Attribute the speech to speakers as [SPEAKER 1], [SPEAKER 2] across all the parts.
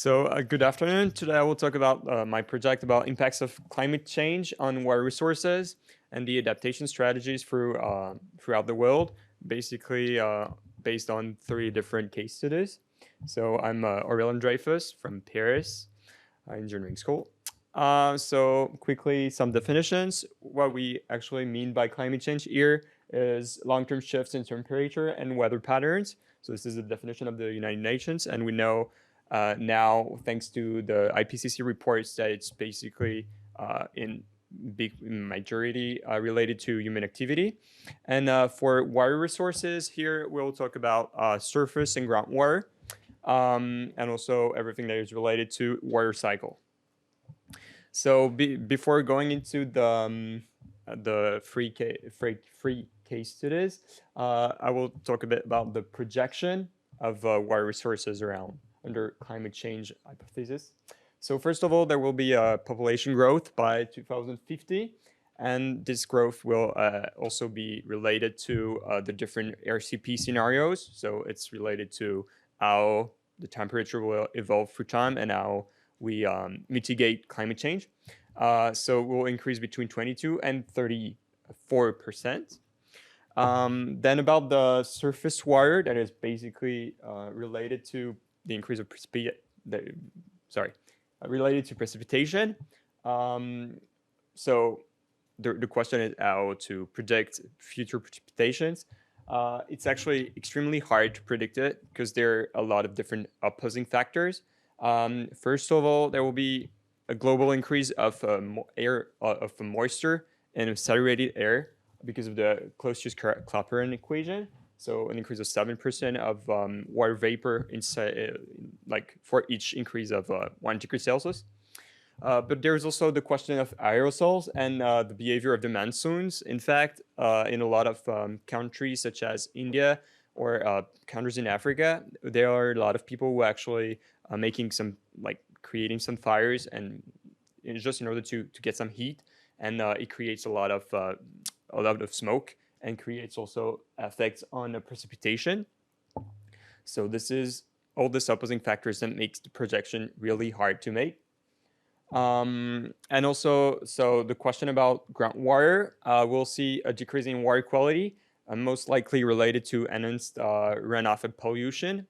[SPEAKER 1] Good afternoon. Today I will talk about my project about impacts of climate change on water resources and the adaptation strategies throughout the world, basically based on 3 different case studies. So I'm Aure Dreyfus from Paris Engineering School. So quickly, some definitions. What we actually mean by climate change here is long-term shifts in temperature and weather patterns. So this is the definition of the United Nations, and we know now, thanks to the IPCC reports, that it's basically in big majority related to human activity. And for water resources, here we'll talk about surface and groundwater, and also everything that is related to water cycle. So before going into the free case studies, I will talk a bit about the projection of water resources around under climate change hypothesis. So first of all, there will be a population growth by 2050, and this growth will also be related to the different RCP scenarios. So it's related to how the temperature will evolve through time and how we mitigate climate change. So it will increase between 22 and 34%. Then about the surface water, that is basically related to the increase of related to precipitation. So the question is how to predict future precipitations. It's actually extremely hard to predict it because there are a lot of different opposing factors. First of all, there will be a global increase of moisture and saturated air because of the Clausius-Clapeyron equation. So an increase of 7% of water vapor inside, for each increase of 1 degree Celsius. But there's also the question of aerosols and the behavior of the monsoons. In fact, in a lot of countries such as India or countries in Africa, there are a lot of people who are actually creating some fires, and it's just in order to get some heat, and it creates a lot of smoke and creates also effects on the precipitation. So this is all these opposing factors that makes the projection really hard to make. And also, so the question about groundwater, we'll see a decrease in water quality, most likely related to enhanced runoff and pollution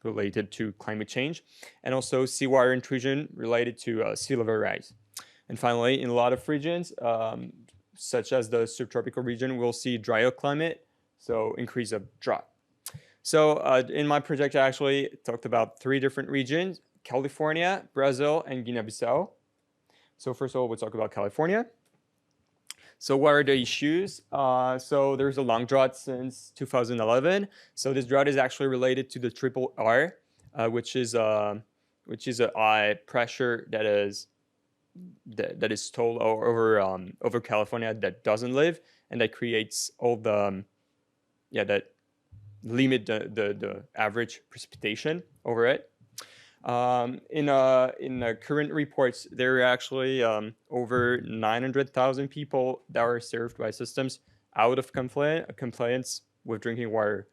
[SPEAKER 1] related to climate change, and also seawater intrusion related to sea level rise. And finally, in a lot of regions, such as the subtropical region, we'll see drier climate, so increase of drought. So in my project, I actually talked about 3 different regions: California, Brazil, and Guinea-Bissau. So first of all, we'll talk about California. So what are the issues? So there's a long drought since 2011. So this drought is actually related to the triple R, which is a high pressure that is stored over California that doesn't live, and that creates all the that limit the average precipitation over it. In the current reports, there are actually over 900,000 people that are served by systems out of compliance with drinking water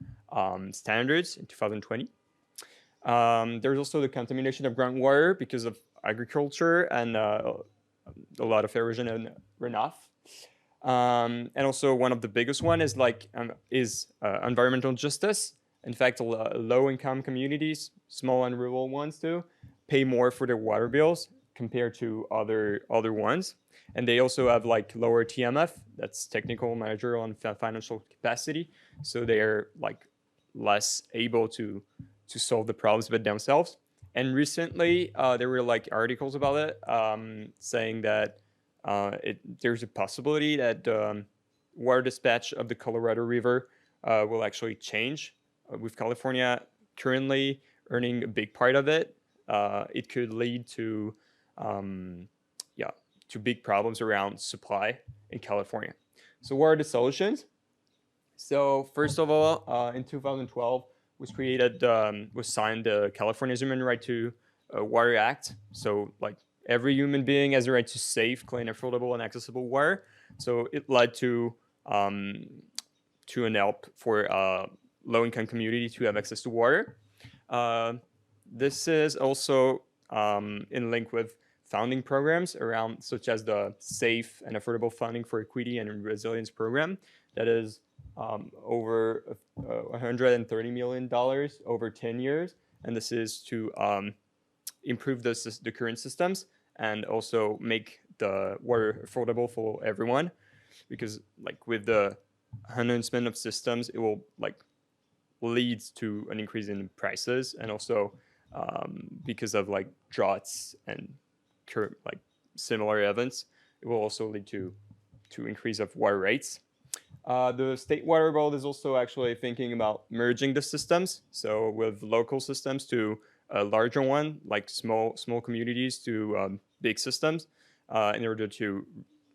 [SPEAKER 1] standards in 2020. There's also the contamination of groundwater because of agriculture and a lot of erosion and runoff. And also one of the biggest one is environmental justice. In fact, low-income communities, small and rural ones too, pay more for their water bills compared to other ones. And they also have lower TMF, that's technical, managerial, and financial capacity. So they're less able to solve the problems by themselves. And recently, there were articles about it saying that there's a possibility that water dispatch of the Colorado River will actually change. With California currently earning a big part of it, it could lead to big problems around supply in California. So what are the solutions? So first of all, in 2012, was signed the California Human Right to Water Act. So every human being has the right to safe, clean, affordable, and accessible water. So it led to an help for low-income community to have access to water. This is also in link with funding programs around, such as the Safe and Affordable Funding for Equity and Resilience program, that is over $130 million over 10 years. And this is to improve the current systems and also make the water affordable for everyone. Because like with the enhancement of systems, it will like leads to an increase in prices, and also because of like droughts and like similar events, it will also lead to increase of water rates. The state water board is also actually thinking about merging the systems, so with local systems to a larger one, like small communities to big systems, in order to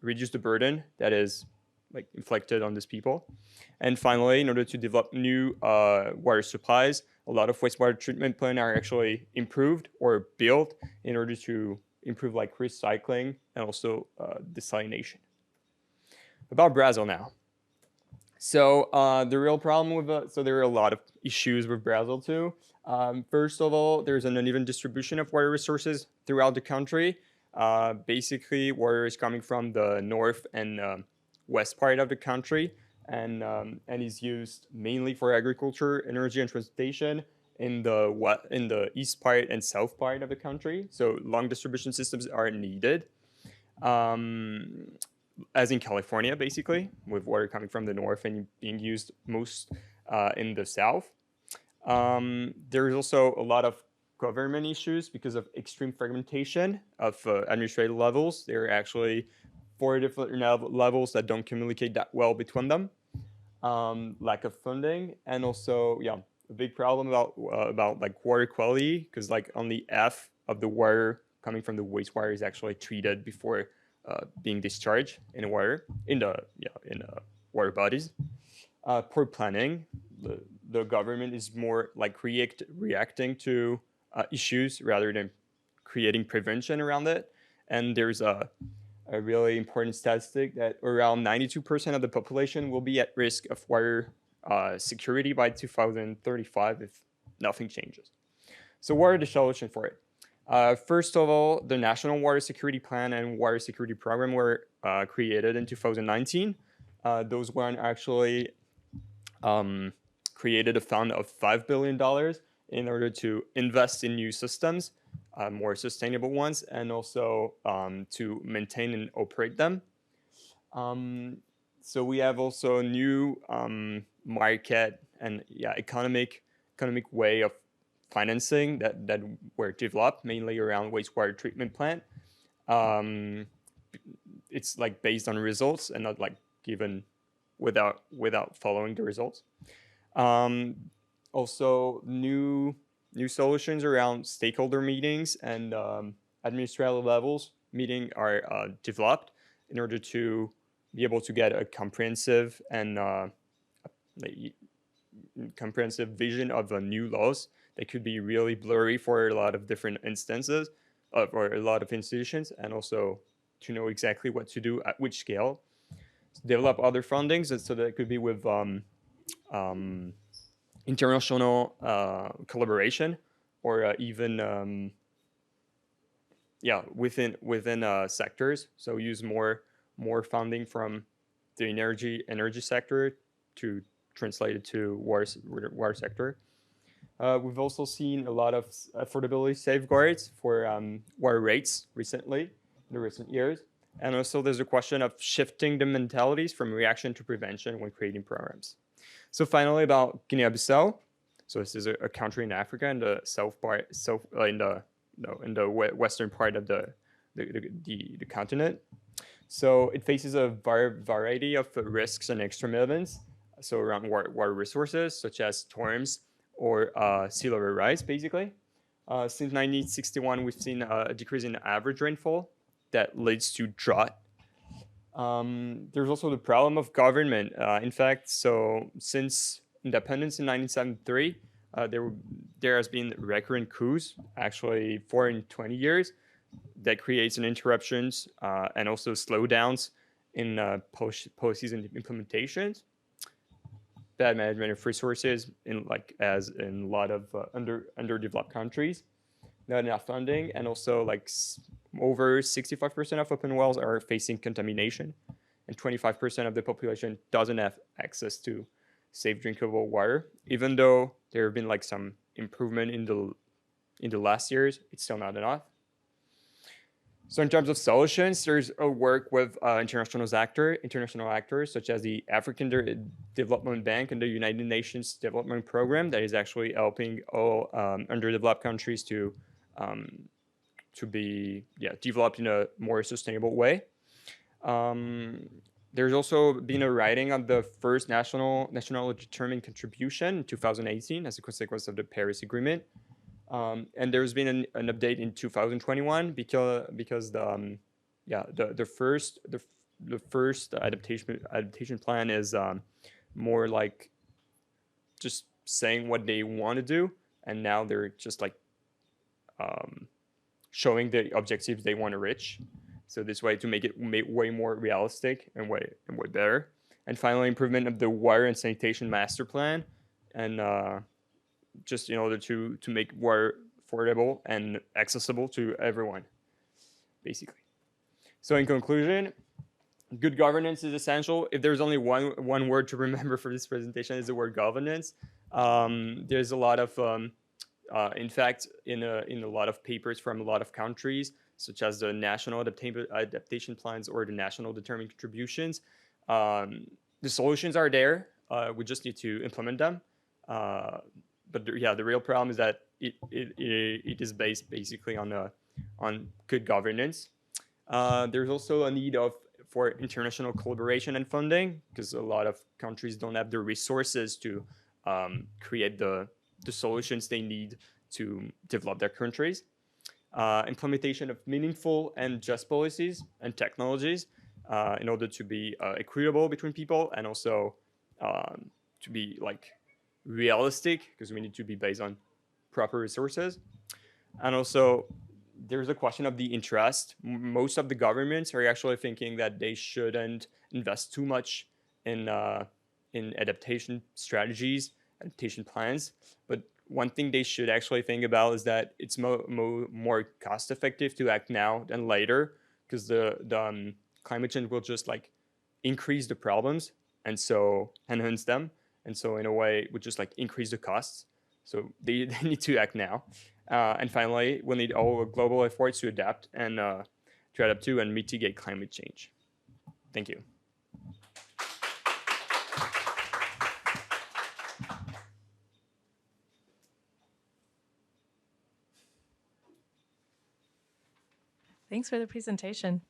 [SPEAKER 1] reduce the burden that is like inflicted on these people. And finally, in order to develop new water supplies, a lot of wastewater treatment plants are actually improved or built in order to improve like recycling and also desalination. About Brazil now. So the real problem with so there are a lot of issues with Brazil too. First of all, there's an uneven distribution of water resources throughout the country. Basically, water is coming from the north and west part of the country, and is used mainly for agriculture, energy, and transportation in the east part and south part of the country. So long distribution systems are needed, as in California, basically, with water coming from the north and being used most in the south. There is also a lot of government issues because of extreme fragmentation of administrative levels. There are actually 4 different levels that don't communicate that well between them. Lack of funding, and also a big problem about like water quality, because like only half of the water coming from the wastewater is actually treated before being discharged in water in the water bodies. Poor planning. The government is more like reacting to issues rather than creating prevention around it. And there's a really important statistic that around 92% of the population will be at risk of water security by 2035 if nothing changes. So what are the solutions for it? First of all, the National Water Security Plan and Water Security Program were created in 2019. Those one actually created a fund of $5 billion in order to invest in new systems, more sustainable ones, and also to maintain and operate them. So we have also a new market and economic way of financing that were developed mainly around wastewater treatment plant. It's like based on results and not like given without following the results. Also new solutions around stakeholder meetings and administrative levels meeting are developed in order to be able to get a comprehensive and comprehensive vision of the new laws that could be really blurry for a lot of different instances or a lot of institutions, and also to know exactly what to do at which scale. Develop other fundings, so that could be with international collaboration, or even within sectors. So use more funding from the energy sector to translate it to water sector. We've also seen a lot of affordability safeguards for water rates recently, in the recent years. And also there's a question of shifting the mentalities from reaction to prevention when creating programs. So finally, about Guinea-Bissau. So this is a country in Africa, in the in the western part of the continent. So it faces a variety of risks and extreme events. So around water resources, such as storms or sea level rise, basically. Since 1961, we've seen a decrease in average rainfall that leads to drought. There's also the problem of government. In fact, so since independence in 1973, there has been recurrent coups, actually 4 in 20 years, that creates an interruptions and also slowdowns in policies and implementations. Bad management of resources, as in a lot of underdeveloped countries. not enough funding, and also like over 65% of open wells are facing contamination, and 25% of the population doesn't have access to safe drinkable water. Even though there have been like some improvement in the last years, it's still not enough. So in terms of solutions, there's a work with international actors such as the African Development Bank and the United Nations Development Program that is actually helping all underdeveloped countries to be developed in a more sustainable way. There's also been a writing on the first national determined contribution in 2018 as a consequence of the Paris Agreement. And there's been an update in 2021 because the first adaptation plan is more like just saying what they want to do, and now they're just like showing the objectives they want to reach. So this way to make it way more realistic and way better. And finally, improvement of the water and sanitation master plan, and just in order to make water affordable and accessible to everyone, basically. So in conclusion, good governance is essential. If there's only one word to remember for this presentation, is the word governance. There's a lot of, in fact, in a lot of papers from a lot of countries, such as the national adaptation plans or the national determined contributions, the solutions are there. We just need to implement them. But the real problem is that it is based basically on good governance. There's also a need for international collaboration and funding, because a lot of countries don't have the resources to create the solutions they need to develop their countries. Implementation of meaningful and just policies and technologies in order to be equitable between people, and also to be like realistic, because we need to be based on proper resources. And also there's a question of the interest. Most of the governments are actually thinking that they shouldn't invest too much in adaptation strategies, adaptation plans. But one thing they should actually think about is that it's more cost effective to act now than later, because the climate change will just like increase the problems and so enhance them. And so in a way, would just like increase the costs. So they need to act now. And finally, we'll need all global efforts to adapt to and mitigate climate change. Thank you.
[SPEAKER 2] Thanks for the presentation.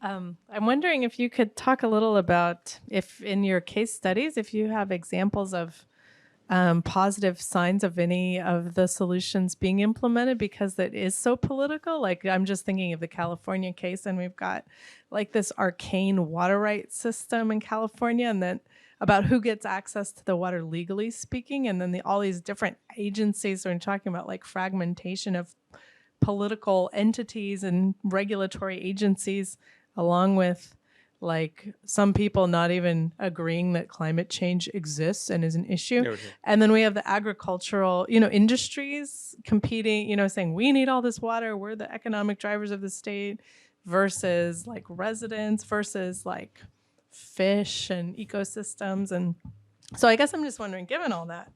[SPEAKER 2] I'm wondering if you could talk a little about, if in your case studies, if you have examples of positive signs of any of the solutions being implemented, because that is so political. Like, I'm just thinking of the California case, and we've got like this arcane water rights system in California, and then about who gets access to the water legally speaking, and then all these different agencies. So we're talking about like fragmentation of political entities and regulatory agencies, along with like some people not even agreeing that climate change exists and is an issue. Okay. And then we have the agricultural, industries competing, saying we need all this water, we're the economic drivers of the state, versus like residents, versus like fish and ecosystems. And so I guess I'm just wondering, given all that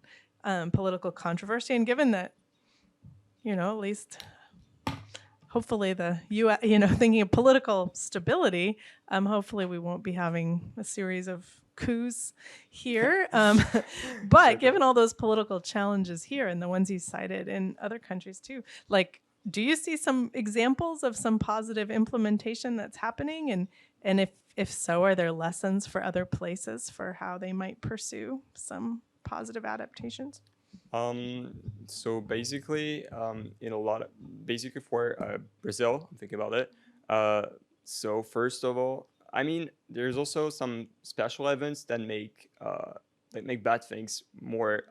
[SPEAKER 2] political controversy, and given that, at least hopefully the U.S., thinking of political stability, hopefully we won't be having a series of coups here. But given all those political challenges here and the ones you cited in other countries too, like, do you see some examples of some positive implementation that's happening? And if so, are there lessons for other places for how they might pursue some positive adaptations?
[SPEAKER 1] So basically, in a lot of, basically for Brazil, I'm thinking about it. So first of all, I mean, there's also some special events that make bad things more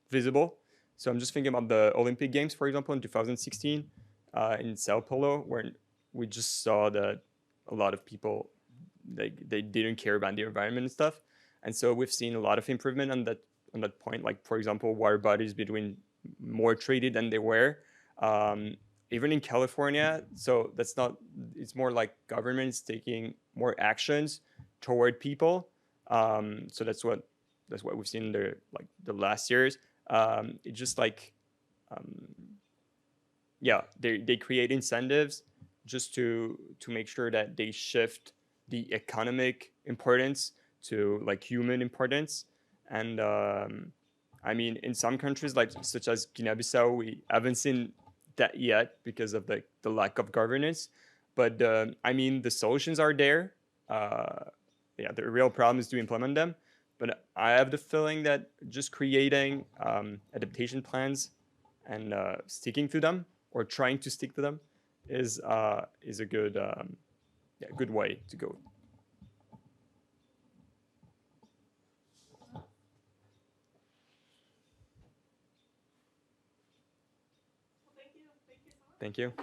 [SPEAKER 1] visible. So I'm just thinking about the Olympic Games, for example, in 2016 in Sao Paulo, where we just saw that a lot of people, they didn't care about the environment and stuff. And so we've seen a lot of improvement on that point, like, for example, water bodies becoming more treated than they were. even in California, so that's not, it's more like governments taking more actions toward people. So that's what we've seen in the last years. It's just like, yeah, they create incentives just to make sure that they shift the economic importance to like human importance. And I mean, in some countries like such as Guinea-Bissau, we haven't seen that yet because of the lack of governance. But I mean, the solutions are there. Yeah, the real problem is to implement them. But I have the feeling that just creating adaptation plans and sticking to them or trying to stick to them is a good good way to go. Thank you.